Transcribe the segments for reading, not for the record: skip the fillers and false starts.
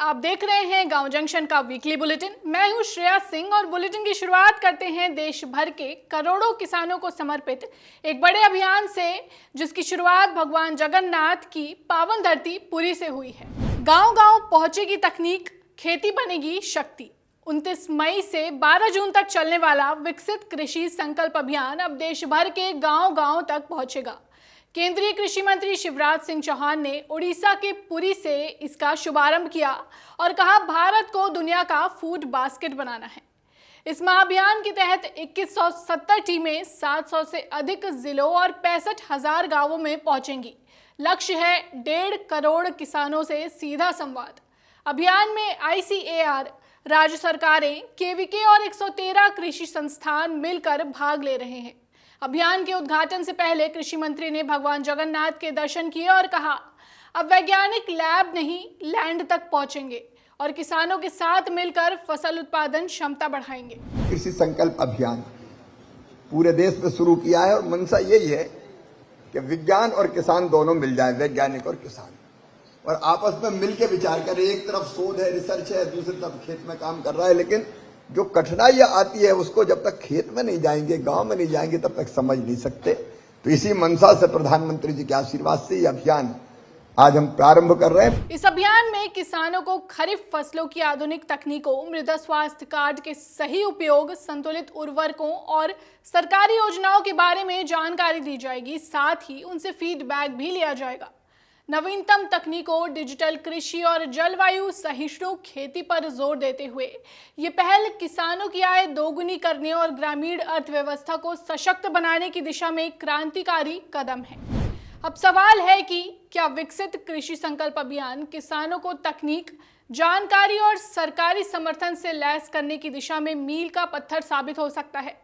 आप देख रहे हैं गांव जंक्शन का वीकली बुलेटिन। मैं हूं श्रेया सिंह और बुलेटिन की शुरुआत करते हैं देश भर के करोड़ों किसानों को समर्पित एक बड़े अभियान से, जिसकी शुरुआत भगवान जगन्नाथ की पावन धरती पुरी से हुई है। गांव-गांव पहुंचेगी तकनीक, खेती बनेगी शक्ति। 29 मई से 12 जून तक चलने वाला विकसित कृषि संकल्प अभियान अब देश भर के गांव-गांव तक पहुंचेगा। केंद्रीय कृषि मंत्री शिवराज सिंह चौहान ने उड़ीसा के पुरी से इसका शुभारंभ किया और कहा, भारत को दुनिया का फूड बास्केट बनाना है। इस महाअभियान के तहत 2170 टीमें 700 से अधिक जिलों और 65,000 गांवों में पहुंचेंगी। लक्ष्य है 1.5 करोड़ किसानों से सीधा संवाद। अभियान में ICAR, राज्य सरकारें, KVK और 113 कृषि संस्थान मिलकर भाग ले रहे हैं। अभियान के उद्घाटन से पहले कृषि मंत्री ने भगवान जगन्नाथ के दर्शन किए और कहा, अब वैज्ञानिक लैब नहीं लैंड तक पहुंचेंगे और किसानों के साथ मिलकर फसल उत्पादन क्षमता बढ़ाएंगे। कृषि संकल्प अभियान पूरे देश में शुरू किया है और मंशा यही है कि विज्ञान और किसान दोनों मिल जाए, वैज्ञानिक और किसान, और आपस में मिलकर विचार करें। एक तरफ शोध है, रिसर्च है, दूसरी तरफ खेत में काम कर रहा है, लेकिन जो कठिनाइयां आती है उसको जब तक खेत में नहीं जाएंगे, गांव में नहीं जाएंगे, तब तक समझ नहीं सकते। तो इसी मंशा से प्रधानमंत्री जी के आशीर्वाद से ये अभियान आज हम प्रारंभ कर रहे हैं। इस अभियान में किसानों को खरीफ फसलों की आधुनिक तकनीकों, मृदा स्वास्थ्य कार्ड के सही उपयोग, संतुलित उर्वरकों और सरकारी योजनाओं के बारे में जानकारी दी जाएगी। साथ ही उनसे फीडबैक भी लिया जाएगा। नवीनतम तकनीकों, डिजिटल कृषि और जलवायु सहिष्णु खेती पर जोर देते हुए ये पहल किसानों की आय दोगुनी करने और ग्रामीण अर्थव्यवस्था को सशक्त बनाने की दिशा में क्रांतिकारी कदम है। अब सवाल है कि क्या विकसित कृषि संकल्प अभियान किसानों को तकनीक, जानकारी और सरकारी समर्थन से लैस करने की दिशा में मील का पत्थर साबित हो सकता है?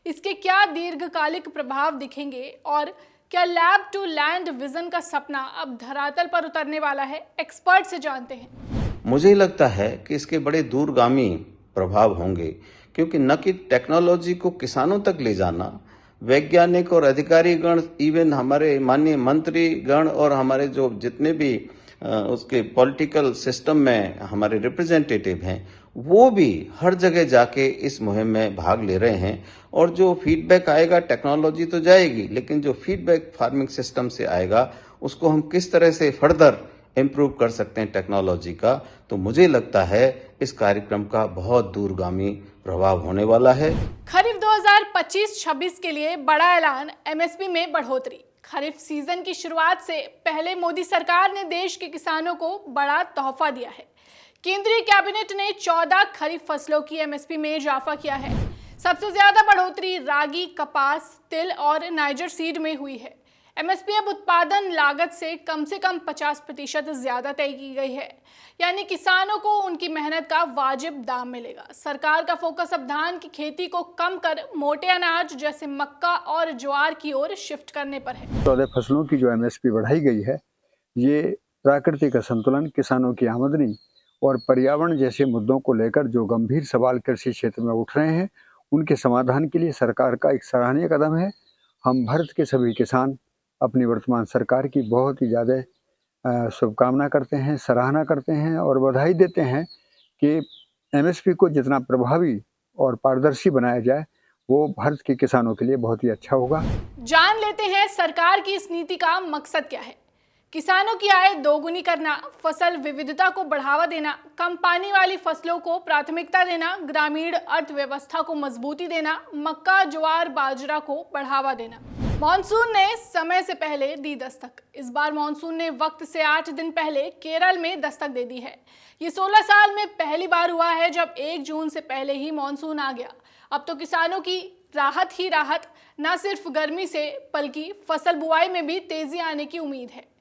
इसके क्या दीर्घकालिक प्रभाव दिखेंगे और क्या लैब टू लैंड विजन का सपना अब धरातल पर उतरने वाला है? एक्सपर्ट से जानते हैं। मुझे लगता है कि इसके बड़े दूरगामी प्रभाव होंगे, क्योंकि न कि टेक्नोलॉजी को किसानों तक ले जाना, वैज्ञानिक और अधिकारी गण, इवन हमारे माननीय मंत्री गण और हमारे जो जितने भी उसके पॉलिटिकल सिस्टम में हमारे रिप्रेजेंटेटिव हैं, वो भी हर जगह जाके इस मुहिम में भाग ले रहे हैं। और जो फीडबैक आएगा, टेक्नोलॉजी तो जाएगी, लेकिन जो फीडबैक फार्मिंग सिस्टम से आएगा उसको हम किस तरह से फर्दर इम्प्रूव कर सकते हैं टेक्नोलॉजी का, तो मुझे लगता है इस कार्यक्रम का बहुत दूरगामी प्रभाव होने वाला है। खरीफ 2025-26 के लिए बड़ा ऐलान, MSP में बढ़ोतरी। खरीफ सीजन की शुरुआत से पहले मोदी सरकार ने देश के किसानों को बड़ा तोहफा दिया है। केंद्रीय कैबिनेट ने 14 खरीफ फसलों की MSP में इजाफा किया है। सबसे ज्यादा बढ़ोतरी रागी, कपास, तिल और नाइजर सीड में हुई है। MSP अब उत्पादन लागत से कम 50% ज्यादा तय की गई है, यानी किसानों को उनकी मेहनत का वाजिब दाम मिलेगा। सरकार का फोकस अब धान की खेती को कम कर मोटे अनाज जैसे मक्का और ज्वार की ओर शिफ्ट करने पर है। 14 फसलों की जो MSP बढ़ाई गई है, ये प्राकृतिक संतुलन, किसानों की आमदनी और पर्यावरण जैसे मुद्दों को लेकर जो गंभीर सवाल कृषि क्षेत्र में उठ रहे हैं, उनके समाधान के लिए सरकार का एक सराहनीय कदम है। हम भारत के सभी किसान अपनी वर्तमान सरकार की बहुत ही ज़्यादा शुभकामना करते हैं, सराहना करते हैं और बधाई देते हैं कि MSP को जितना प्रभावी और पारदर्शी बनाया जाए, वो भारत के किसानों के लिए बहुत ही अच्छा होगा। जान लेते हैं सरकार की इस नीति का मकसद क्या है। किसानों की आय दोगुनी करना, फसल विविधता को बढ़ावा देना, कम पानी वाली फसलों को प्राथमिकता देना, ग्रामीण अर्थव्यवस्था को मजबूती देना, मक्का, ज्वार, बाजरा को बढ़ावा देना। मॉनसून ने समय से पहले दी दस्तक। इस बार मॉनसून ने वक्त से 8 दिन पहले केरल में दस्तक दे दी है। ये 16 साल में पहली बार हुआ है जब 1 जून से पहले ही मॉनसून आ गया। अब तो किसानों की राहत ही राहत, न सिर्फ गर्मी से बल्कि फसल बुआई में भी तेजी आने की उम्मीद है।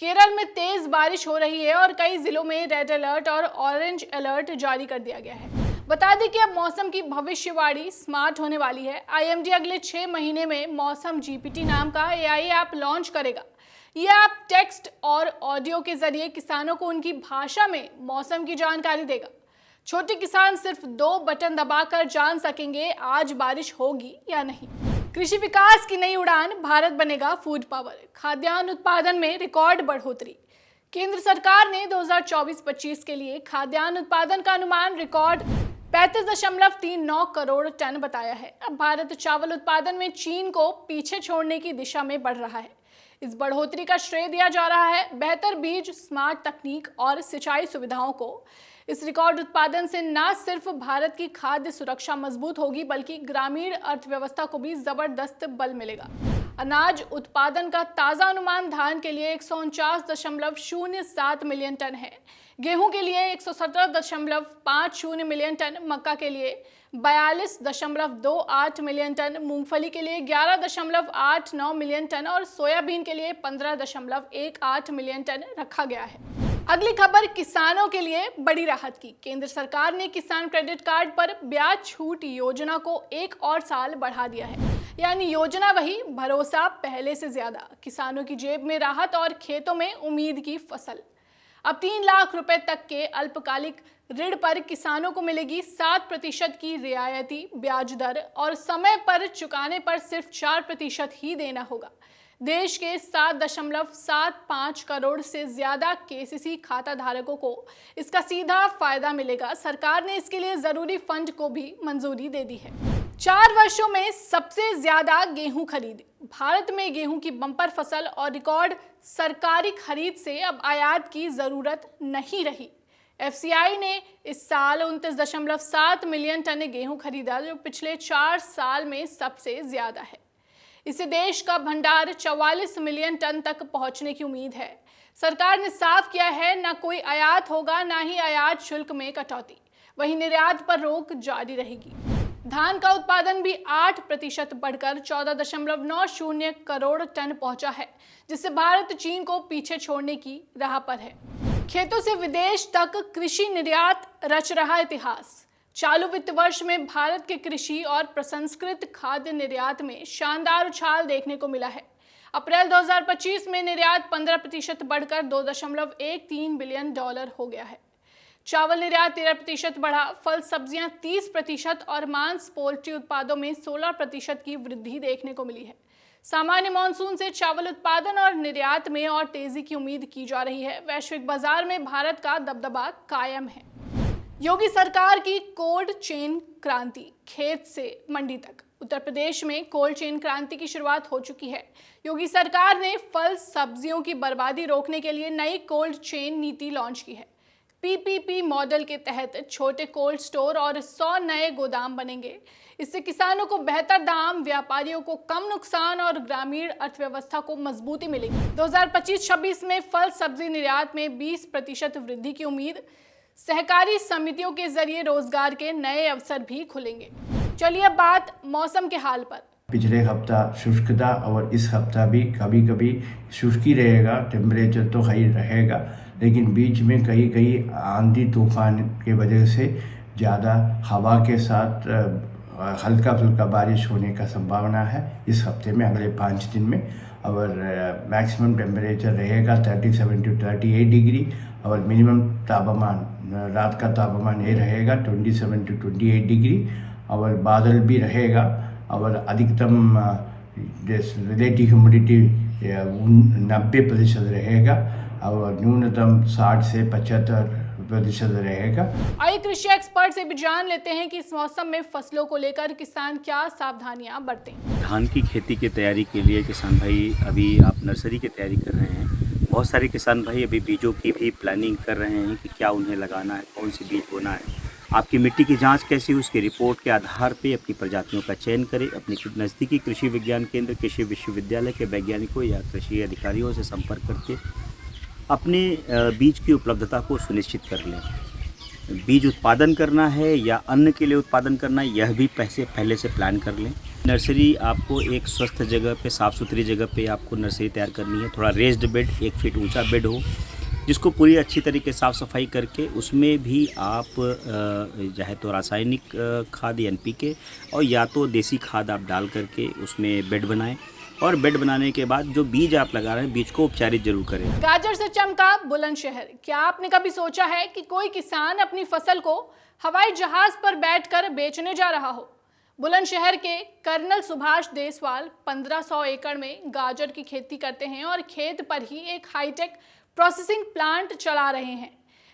केरल में तेज बारिश हो रही है और कई जिलों में रेड अलर्ट और ऑरेंज अलर्ट जारी कर दिया गया है। बता दें कि अब मौसम की भविष्यवाणी स्मार्ट होने वाली है। IMD अगले 6 महीने में मौसम GPT नाम का AI ऐप लॉन्च करेगा। यह ऐप टेक्स्ट और ऑडियो के जरिए किसानों को उनकी भाषा में मौसम की जानकारी देगा। छोटे किसान सिर्फ 2 बटन दबाकर जान सकेंगे आज बारिश होगी या नहीं। कृषि विकास की नई उड़ान, भारत बनेगा फूड पावर। खाद्यान्न उत्पादन में रिकॉर्ड बढ़ोतरी। केंद्र सरकार ने 2024-25 के लिए खाद्यान्न उत्पादन का अनुमान रिकॉर्ड 35.39 करोड़ टन बताया है। अब भारत चावल उत्पादन में चीन को पीछे छोड़ने की दिशा में बढ़ रहा है। इस बढ़ोतरी का श्रेय दिया जा रहा है बेहतर बीज, स्मार्ट तकनीक और सिंचाई सुविधाओं को। इस रिकॉर्ड उत्पादन से न सिर्फ भारत की खाद्य सुरक्षा मजबूत होगी, बल्कि ग्रामीण अर्थव्यवस्था को भी जबरदस्त बल मिलेगा। अनाज उत्पादन का ताज़ा अनुमान धान के लिए 149.07 मिलियन टन है, गेहूं के लिए 117.50 मिलियन टन, मक्का के लिए 42.28 मिलियन टन, मूंगफली के लिए 11.89 मिलियन टन और सोयाबीन के लिए 15.18 मिलियन टन रखा गया है। अगली खबर किसानों के लिए बड़ी राहत की। केंद्र सरकार ने किसान क्रेडिट कार्ड पर ब्याज छूट योजना को 1 और साल बढ़ा दिया है। यानी योजना वही, भरोसा पहले से ज्यादा, किसानों की जेब में राहत और खेतों में उम्मीद की फसल। अब 3 लाख रुपए तक के अल्पकालिक ऋण पर किसानों को मिलेगी 7% की रियायती ब्याज दर और समय पर चुकाने पर सिर्फ 4% ही देना होगा। देश के 7.75 करोड़ से ज्यादा केसीसी खाता धारकों को इसका सीधा फायदा मिलेगा। सरकार ने इसके लिए जरूरी फंड को भी मंजूरी दे दी है। 4 वर्षों में सबसे ज्यादा गेहूं खरीद। भारत में गेहूं की बम्पर फसल और रिकॉर्ड सरकारी खरीद से अब आयात की जरूरत नहीं रही। एफसीआई ने इस साल 29.7 मिलियन टन गेहूं खरीदा, जो पिछले 4 साल में सबसे ज्यादा है। इससे देश का भंडार 44 मिलियन टन तक पहुंचने की उम्मीद है। सरकार ने साफ किया है, न कोई आयात होगा, न ही आयात शुल्क में कटौती। वहीं निर्यात पर रोक जारी रहेगी। धान का उत्पादन भी 8% बढ़कर 14.90 करोड़ टन पहुंचा है, जिससे भारत चीन को पीछे छोड़ने की राह पर है। खेतों से विदेश तक कृषि निर्यात रच रहा इतिहास। चालू वित्त वर्ष में भारत के कृषि और प्रसंस्कृत खाद्य निर्यात में शानदार उछाल देखने को मिला है। अप्रैल 2025 में निर्यात 15% बढ़कर $2.13 बिलियन हो गया है। चावल निर्यात 13% बढ़ा, फल सब्जियां 30% और मांस पोल्ट्री उत्पादों में 16% की वृद्धि देखने को मिली है। सामान्य मानसून से चावल उत्पादन और निर्यात में और तेजी की उम्मीद की जा रही है। वैश्विक बाजार में भारत का दबदबा कायम है। योगी सरकार की कोल्ड चेन क्रांति, खेत से मंडी तक। उत्तर प्रदेश में कोल्ड चेन क्रांति की शुरुआत हो चुकी है। योगी सरकार ने फल सब्जियों की बर्बादी रोकने के लिए नई कोल्ड चेन नीति लॉन्च की है। पीपीपी मॉडल के तहत छोटे कोल्ड स्टोर और 100 नए गोदाम बनेंगे। इससे किसानों को बेहतर दाम, व्यापारियों को कम नुकसान और ग्रामीण अर्थव्यवस्था को मजबूती मिलेगी। 2025-26 में फल सब्जी निर्यात में 20% वृद्धि की उम्मीद। सहकारी समितियों के जरिए रोजगार के नए अवसर भी खुलेंगे। चलिए अब बात मौसम के हाल पर। पिछले हफ्ता शुष्क था और इस हफ्ता भी कभी कभी शुष्क ही रहेगा। टेम्परेचर तो हाई रहेगा, लेकिन बीच में कहीं आंधी तूफान के वजह से ज़्यादा हवा के साथ हल्का फुल्का बारिश होने का संभावना है इस हफ्ते में, अगले 5 दिन में। और मैक्सिमम टेम्परेचर रहेगा 37 to 38 डिग्री और मिनिमम तापमान, रात का तापमान ये रहेगा 27 to 28 डिग्री और बादल भी रहेगा। और अधिकतम रिलेटिव ह्यूमिडिटी 90% रहेगा और न्यूनतम 60 से 75% रहेगा। आइए कृषि एक्सपर्ट से भी जान लेते हैं कि इस मौसम में फसलों को लेकर किसान क्या सावधानियां बरतें। धान की खेती की तैयारी के लिए किसान भाई अभी आप नर्सरी की तैयारी कर रहे हैं। बहुत सारे किसान भाई अभी बीजों की भी प्लानिंग कर रहे हैं कि क्या उन्हें लगाना है, कौन सी बीज बोना है। आपकी मिट्टी की जांच कैसी, उसकी रिपोर्ट के आधार पे अपनी प्रजातियों का चयन करें। अपने नज़दीकी कृषि विज्ञान केंद्र, कृषि विश्वविद्यालय के वैज्ञानिकों या कृषि अधिकारियों से संपर्क करके अपने बीज की उपलब्धता को सुनिश्चित कर लें। बीज उत्पादन करना है या अन्न के लिए उत्पादन करना है, यह भी पहले से प्लान कर लें। नर्सरी आपको एक स्वस्थ जगह पे, साफ़ सुथरी जगह पे आपको नर्सरी तैयार करनी है। थोड़ा रेस्ड बेड, 1 फीट ऊंचा बेड हो, जिसको पूरी अच्छी तरीके साफ़ सफाई करके उसमें भी आप चाहे तो रासायनिक खाद NPK और या तो देसी खाद आप डाल करके उसमें बेड बनाएं। और बेड बनाने के बाद जो बीज आप लगा रहे हैं, बीज को उपचारित जरूर करें। गाजर से चमका बुलंदशहर। क्या आपने कभी सोचा है कि कोई किसान अपनी फसल को हवाई जहाज पर बैठकर बेचने जा रहा हो? बुलंदशहर के कर्नल सुभाष देसवाल 1500 एकड़ में गाजर की खेती करते हैं और खेत पर ही एक हाईटेक प्रोसेसिंग प्लांट चला रहे हैं।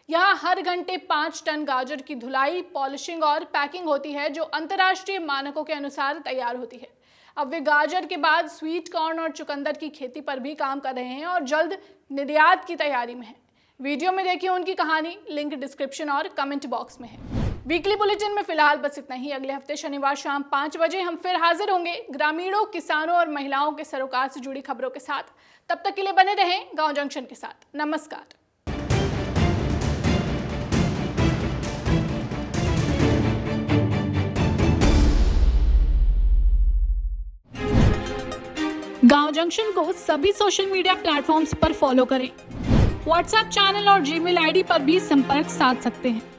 यहाँ हर घंटे 5 टन गाजर की धुलाई, पॉलिशिंग और पैकिंग होती है, जो अंतर्राष्ट्रीय मानकों के अनुसार तैयार होती है। अब वे गाजर के बाद स्वीट कॉर्न और चुकंदर की खेती पर भी काम कर रहे हैं और जल्द निर्यात की तैयारी में है। वीडियो में देखिए उनकी कहानी, लिंक डिस्क्रिप्शन और कमेंट बॉक्स में है। वीकली बुलेटिन में फिलहाल बस इतना ही। अगले हफ्ते शनिवार शाम 5 बजे हम फिर हाजिर होंगे ग्रामीणों, किसानों और महिलाओं के सरोकार से जुड़ी खबरों के साथ। तब तक के लिए बने रहें गांव जंक्शन के साथ। नमस्कार। गांव जंक्शन को सभी सोशल मीडिया प्लेटफॉर्म्स पर फॉलो करें। व्हाट्सएप चैनल और जीमेल आईडी पर भी संपर्क साध सकते हैं।